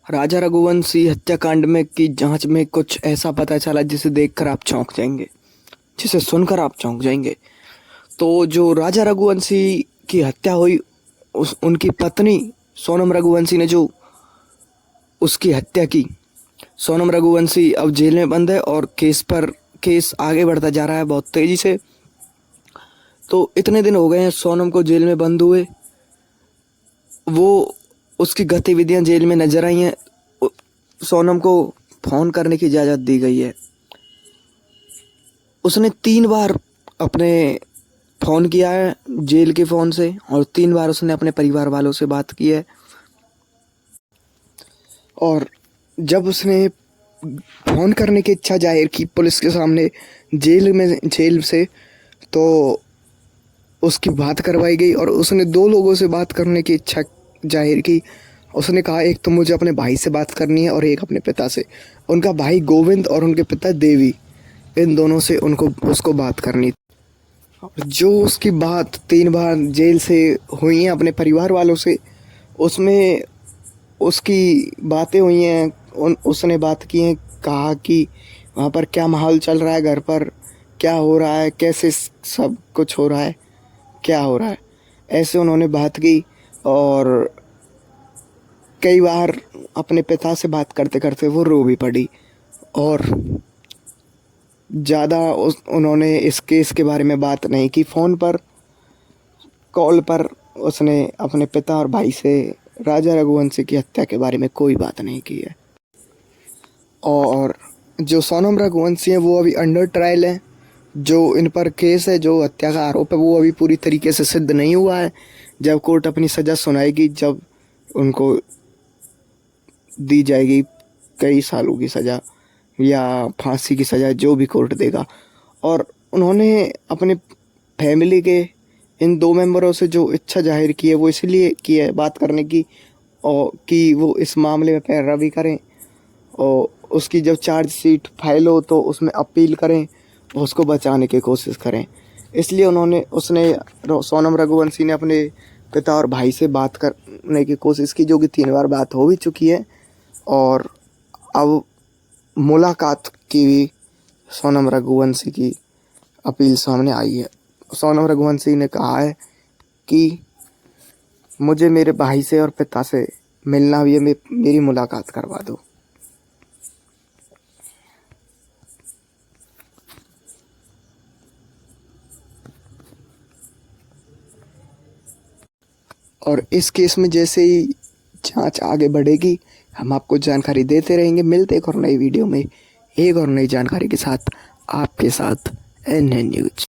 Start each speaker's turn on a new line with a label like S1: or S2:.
S1: राजा रघुवंशी हत्याकांड में की जांच में कुछ ऐसा पता चला जिसे देखकर आप चौंक जाएंगे, जिसे सुनकर आप चौंक जाएंगे। तो जो राजा रघुवंशी की हत्या हुई, उनकी पत्नी सोनम रघुवंशी ने जो उसकी हत्या की। सोनम रघुवंशी अब जेल में बंद है और केस आगे बढ़ता जा रहा है बहुत तेजी से। तो इतने दिन हो गए हैं सोनम को जेल में बंद हुए, वो उसकी गतिविधियां जेल में नजर आई हैं। सोनम को फोन करने की इजाज़त दी गई है। उसने 3 बार अपने फ़ोन किया है जेल के फ़ोन से, और 3 बार उसने अपने परिवार वालों से बात की है। और जब उसने फ़ोन करने की इच्छा जाहिर की पुलिस के सामने जेल से, तो उसकी बात करवाई गई और उसने 2 लोगों से बात करने की इच्छा जाहिर की। उसने कहा, एक तो मुझे अपने भाई से बात करनी है और एक अपने पिता से। उनका भाई गोविंद और उनके पिता देवी, इन दोनों से उसको बात करनी थी। जो उसकी बात 3 बार जेल से हुई हैं अपने परिवार वालों से, उसमें उसकी बातें हुई हैं। उसने बात की हैं, कहा कि वहाँ पर क्या माहौल चल रहा है, घर पर क्या हो रहा है, कैसे सब कुछ हो रहा है, क्या हो रहा है, ऐसे उन्होंने बात की। और कई बार अपने पिता से बात करते करते वो रो भी पड़ी। और ज़्यादा उन्होंने इस केस के बारे में बात नहीं की। फ़ोन पर, कॉल पर उसने अपने पिता और भाई से राजा रघुवंशी की हत्या के बारे में कोई बात नहीं की है। और जो सोनम रघुवंशी हैं वो अभी अंडर ट्रायल है। जो इन पर केस है, जो हत्या का आरोप है, वो अभी पूरी तरीके से सिद्ध नहीं हुआ है। जब कोर्ट अपनी सज़ा सुनाएगी, जब उनको दी जाएगी कई सालों की सज़ा या फांसी की सज़ा, जो भी कोर्ट देगा। और उन्होंने अपने फैमिली के इन 2 मेंबरों से जो इच्छा जाहिर की है, वो इसलिए की है बात करने की, और कि वो इस मामले में पैरवी करें और उसकी जब चार्जशीट फाइल हो तो उसमें अपील करें और उसको बचाने की कोशिश करें। इसलिए उसने सोनम रघुवंशी ने अपने पिता और भाई से बात करने की कोशिश की, जो कि 3 बार बात हो भी चुकी है। और अब मुलाकात की भी सोनम रघुवंशी की अपील सामने आई है। सोनम रघुवंशी ने कहा है कि मुझे मेरे भाई से और पिता से मिलना भी है, मेरी मुलाकात करवा दो। और इस केस में जैसे ही जांच आगे बढ़ेगी, हम आपको जानकारी देते रहेंगे। मिलते एक और नई वीडियो में एक और नई जानकारी के साथ, आपके साथ एनएन न्यूज।